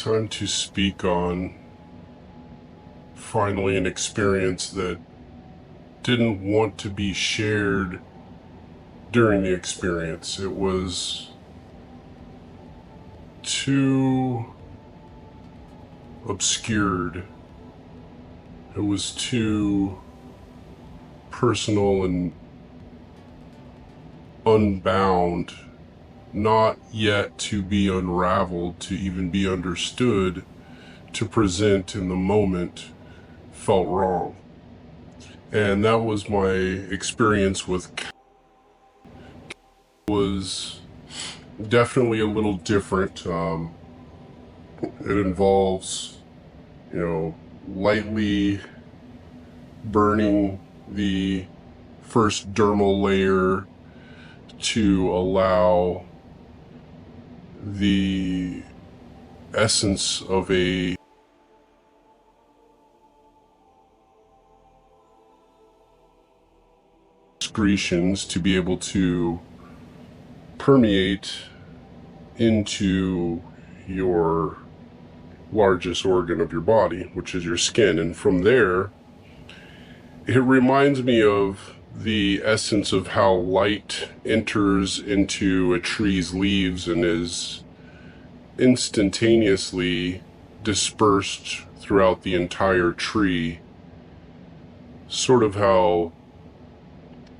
time to speak on finally an experience that didn't want to be shared during the experience. It was too obscured. It was too personal and unbound, not yet to be unraveled, to even be understood, to present in the moment, felt wrong. And that was my experience with was definitely a little different. It involves, lightly burning the first dermal layer to allow the essence of a excretions to be able to permeate into your largest organ of your body, which is your skin. And from there, it reminds me of the essence of how light enters into a tree's leaves and is instantaneously dispersed throughout the entire tree. Sort of how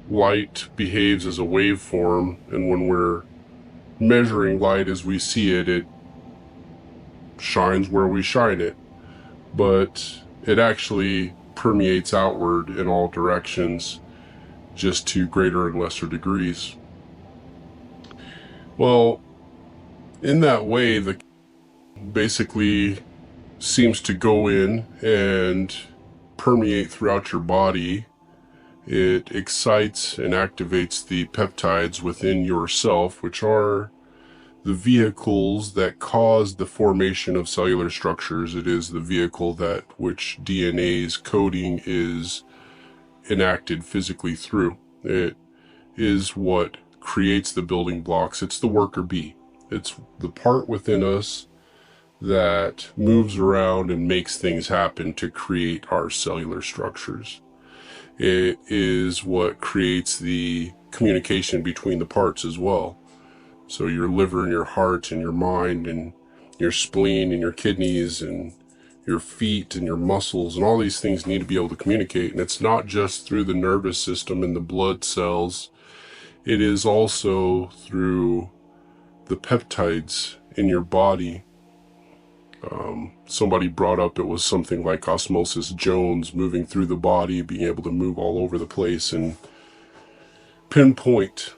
light behaves as a waveform, and when we're measuring light as we see it, it shines where we shine it, but it actually permeates outward in all directions, just to greater and lesser degrees. Well, in that way, the basically seems to go in and permeate throughout your body. It excites and activates the peptides within yourself, which are the vehicles that cause the formation of cellular structures. It is the vehicle that which DNA's coding is enacted physically through. It is what creates the building blocks. It's the worker bee. It's the part within us that moves around and makes things happen to create our cellular structures. It is what creates the communication between the parts as well. So your liver and your heart and your mind and your spleen and your kidneys and your feet and your muscles and all these things need to be able to communicate. And it's not just through the nervous system and the blood cells. It is also through the peptides in your body. Somebody brought up it was something like osmosis Jones, moving through the body, being able to move all over the place and pinpoint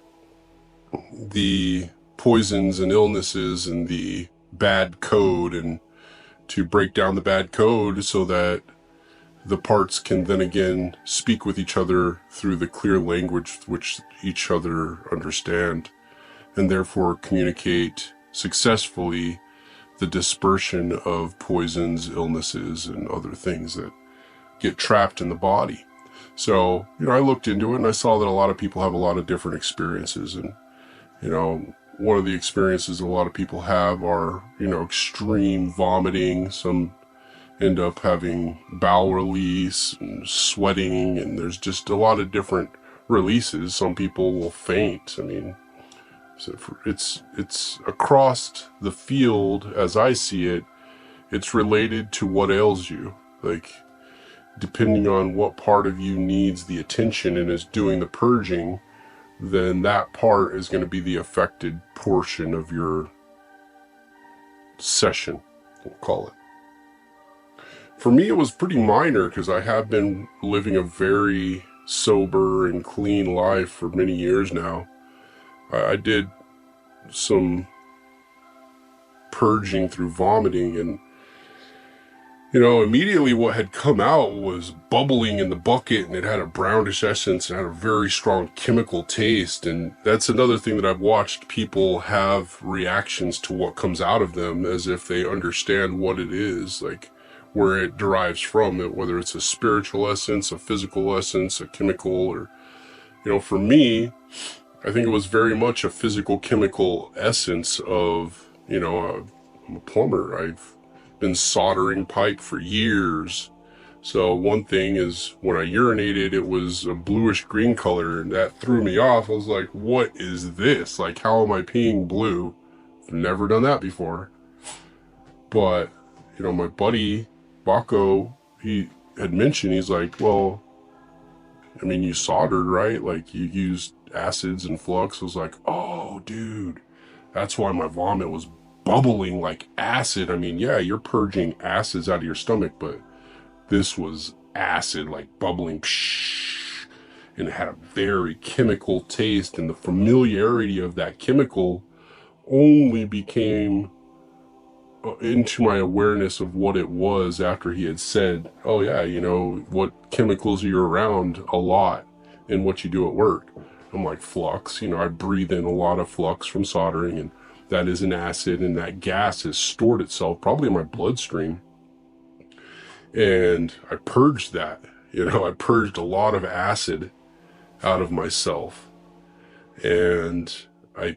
the poisons and illnesses and the bad code, and to break down the bad code so that the parts can then again speak with each other through the clear language which each other understand, and therefore communicate successfully the dispersion of poisons, illnesses, and other things that get trapped in the body. So, I looked into it and I saw that a lot of people have a lot of different experiences. And, one of the experiences a lot of people have are, extreme vomiting. Some end up having bowel release and sweating, and there's just a lot of different releases. Some people will faint. So it's across the field as I see it. It's related to what ails you. Like, depending on what part of you needs the attention and is doing the purging, then that part is going to be the affected portion of your session, we'll call it. For me, it was pretty minor because I have been living a very sober and clean life for many years now. I did some purging through vomiting, and immediately what had come out was bubbling in the bucket, and it had a brownish essence and had a very strong chemical taste. And that's another thing that I've watched people have reactions to what comes out of them as if they understand what it is, like where it derives from, whether it's a spiritual essence, a physical essence, a chemical, or, for me, I think it was very much a physical chemical essence of, I'm a plumber. I've been soldering pipe for years. So one thing is when I urinated, it was a bluish green color, and that threw me off. I was like, what is this? Like, how am I peeing blue? I've never done that before. But, you know, my buddy, Baco, he had mentioned, he's like, well, I mean, you soldered, right? Like, you used acids and flux. I was like, oh, dude, that's why my vomit was bubbling like acid. I mean, yeah, you're purging acids out of your stomach, but this was acid, like bubbling, psh, and it had a very chemical taste, and the familiarity of that chemical only became into my awareness of what it was after he had said, oh yeah, you know, what chemicals are you around a lot and what you do at work. I'm like, flux, you know, I breathe in a lot of flux from soldering, and that is an acid, and that gas has stored itself probably in my bloodstream. And I purged that, you know, I purged a lot of acid out of myself, and I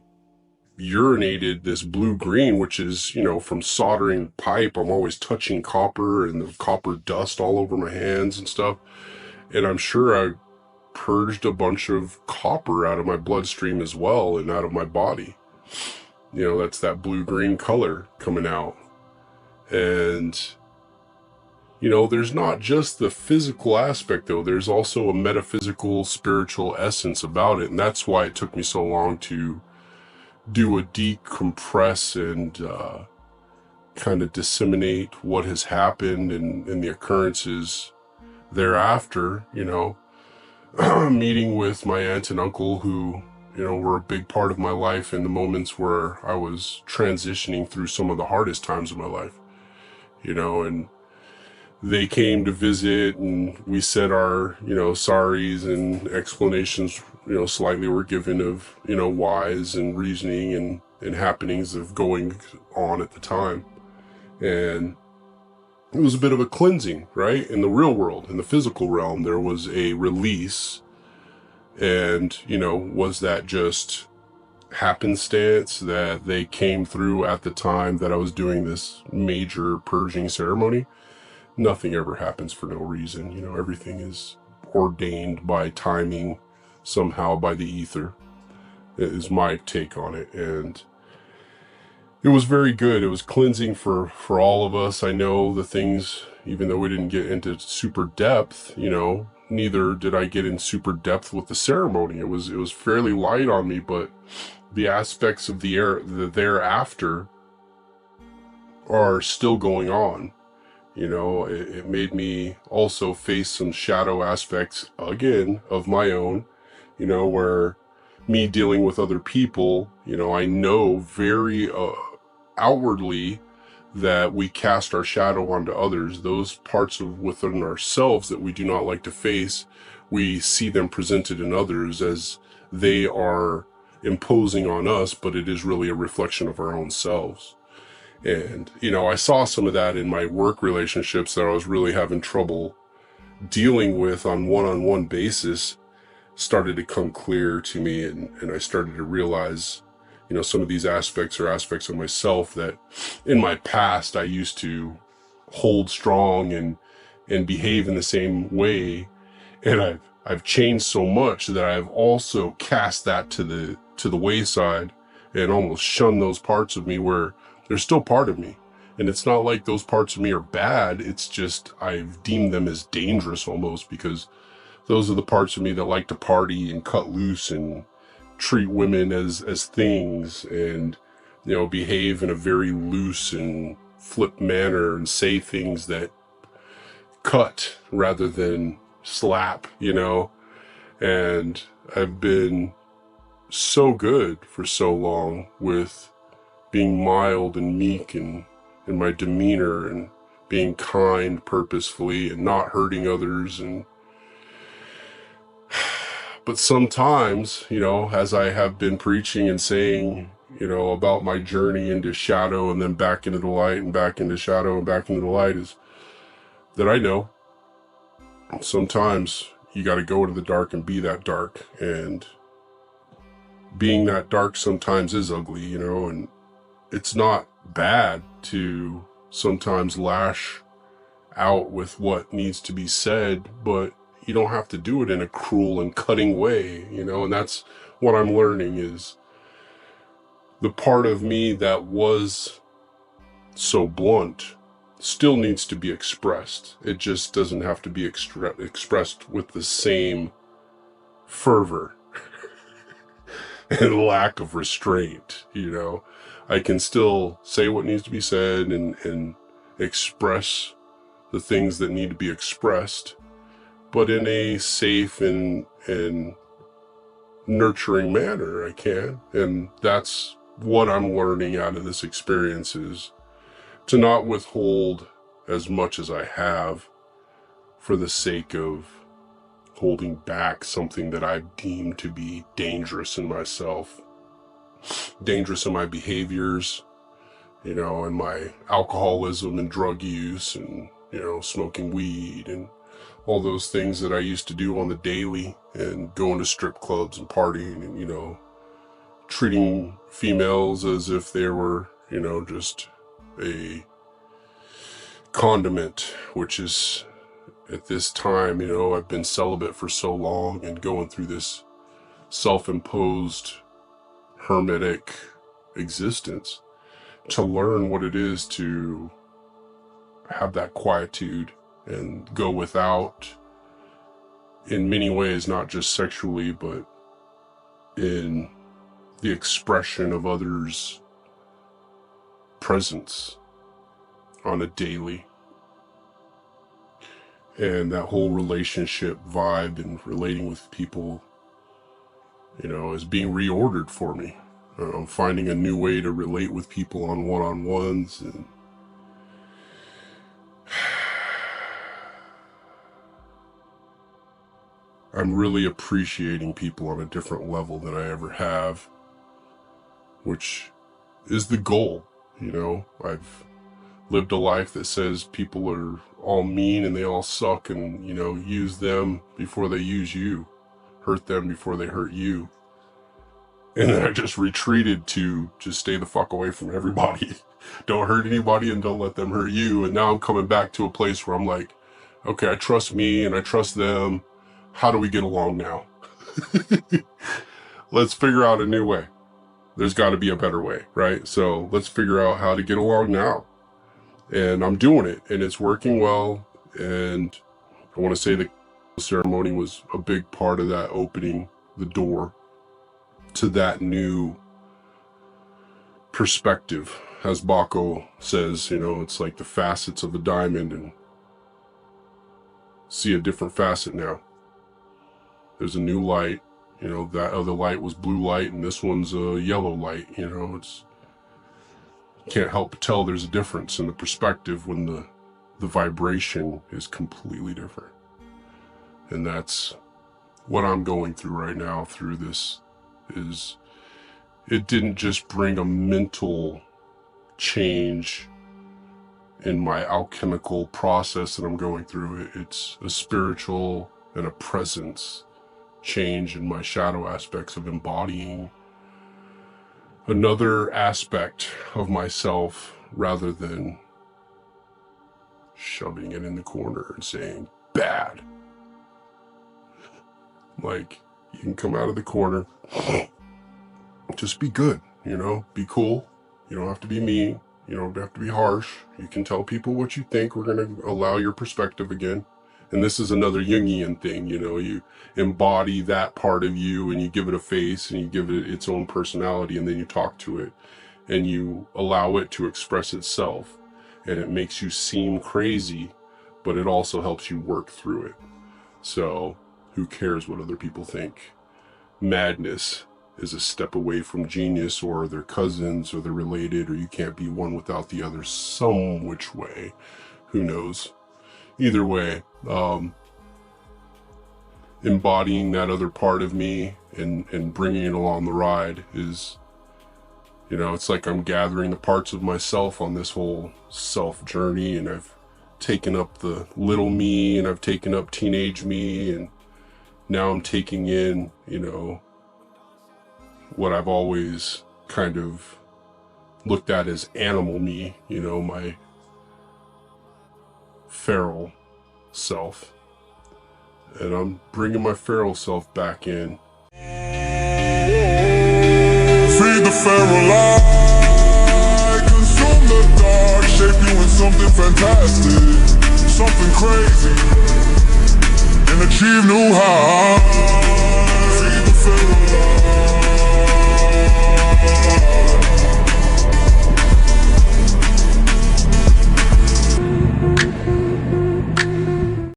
urinated this blue-green, which is, you know, from soldering pipe. I'm always touching copper and the copper dust all over my hands and stuff. And I'm sure I purged a bunch of copper out of my bloodstream as well and out of my body. You know, that's that blue-green color coming out. And, you know, there's not just the physical aspect, though. There's also a metaphysical, spiritual essence about it. And that's why it took me so long to do a decompress and kind of disseminate what has happened and the occurrences thereafter, you know. Meeting with my aunt and uncle who, you know, were a big part of my life in the moments where I was transitioning through some of the hardest times of my life, you know, and they came to visit, and we said our, you know, sorries, and explanations, you know, slightly were given of, you know, whys and reasoning and happenings of going on at the time. And it was a bit of a cleansing, right? In the real world, in the physical realm, there was a release. And, you know, was that just happenstance that they came through at the time that I was doing this major purging ceremony? Nothing ever happens for no reason. You know, everything is ordained by timing, somehow by the ether, is my take on it. And it was very good. It was cleansing for all of us. I know the things, even though we didn't get into super depth, you know, neither did I get in super depth with the ceremony. It was fairly light on me, but the aspects of the thereafter are still going on. You know, it made me also face some shadow aspects, again, of my own, you know, where me dealing with other people, you know, I know very outwardly that we cast our shadow onto others. Those parts of within ourselves that we do not like to face, we see them presented in others as they are imposing on us, but it is really a reflection of our own selves. And, you know, I saw some of that in my work relationships that I was really having trouble dealing with on one-on-one basis, started to come clear to me. And I started to realize, you know, some of these aspects are aspects of myself that in my past I used to hold strong and behave in the same way. And I've changed so much that I've also cast that to the wayside and almost shunned those parts of me where they're still part of me. And it's not like those parts of me are bad. It's just I've deemed them as dangerous almost, because those are the parts of me that like to party and cut loose and treat women as things, and, you know, behave in a very loose and flip manner and say things that cut rather than slap, you know. And I've been so good for so long with being mild and meek and in my demeanor, and being kind purposefully and not hurting others. And but sometimes, you know, as I have been preaching and saying, you know, about my journey into shadow and then back into the light and back into shadow and back into the light, is that I know sometimes you got to go into the dark and be that dark. And being that dark sometimes is ugly, you know, and it's not bad to sometimes lash out with what needs to be said, but you don't have to do it in a cruel and cutting way, you know, and that's what I'm learning is the part of me that was so blunt still needs to be expressed. It just doesn't have to be expressed with the same fervor and lack of restraint, you know. I can still say what needs to be said and express the things that need to be expressed, but in a safe and nurturing manner I can. And that's what I'm learning out of this experience, is to not withhold as much as I have for the sake of holding back something that I've deemed to be dangerous in myself, dangerous in my behaviors, you know, and my alcoholism and drug use and, you know, smoking weed and all those things that I used to do on the daily, and going to strip clubs and partying and, you know, treating females as if they were, you know, just a condiment, which is at this time, you know, I've been celibate for so long and going through this self-imposed hermetic existence to learn what it is to have that quietude and go without, in many ways, not just sexually, but in the expression of others' presence on a daily. And that whole relationship vibe and relating with people, you know, is being reordered for me. I'm finding a new way to relate with people on one-on-ones, and I'm really appreciating people on a different level than I ever have, which is the goal. You know, I've lived a life that says people are all mean and they all suck, and, you know, use them before they use you, hurt them before they hurt you. And then I just retreated to just stay the fuck away from everybody. Don't hurt anybody and don't let them hurt you. And now I'm coming back to a place where I'm like, okay, I trust me and I trust them. How do we get along now? Let's figure out a new way. There's got to be a better way, right? So let's figure out how to get along now. And I'm doing it, and it's working well. And I want to say the ceremony was a big part of that, opening the door to that new perspective. As Baco says, you know, it's like the facets of a diamond, and see a different facet now. There's a new light, you know, that other light was blue light and this one's a yellow light, you know, can't help but tell there's a difference in the perspective when the vibration is completely different. And that's what I'm going through right now through this. Is it didn't just bring a mental change in my alchemical process that I'm going through. It's a spiritual and a presence change in my shadow aspects of embodying another aspect of myself rather than shoving it in the corner and saying bad. Like, you can come out of the corner, just be good, you know, be cool. You don't have to be mean. You don't have to be harsh. You can tell people what you think. We're going to allow your perspective again. And this is another Jungian thing, you know, you embody that part of you and you give it a face and you give it its own personality, and then you talk to it and you allow it to express itself. And it makes you seem crazy, but it also helps you work through it. So who cares what other people think? Madness is a step away from genius, or they're cousins, or they're related, or you can't be one without the other some which way. Who knows? Either way, embodying that other part of me and bringing it along the ride is, you know, it's like I'm gathering the parts of myself on this whole self journey, and I've taken up the little me and I've taken up teenage me, and now I'm taking in, you know, what I've always kind of looked at as animal me, you know, my feral self. And I'm bringing my feral self back in. Feed the feral light, consume the dark, shape you in something fantastic, something crazy, and achieve new heights. Feed the feral light.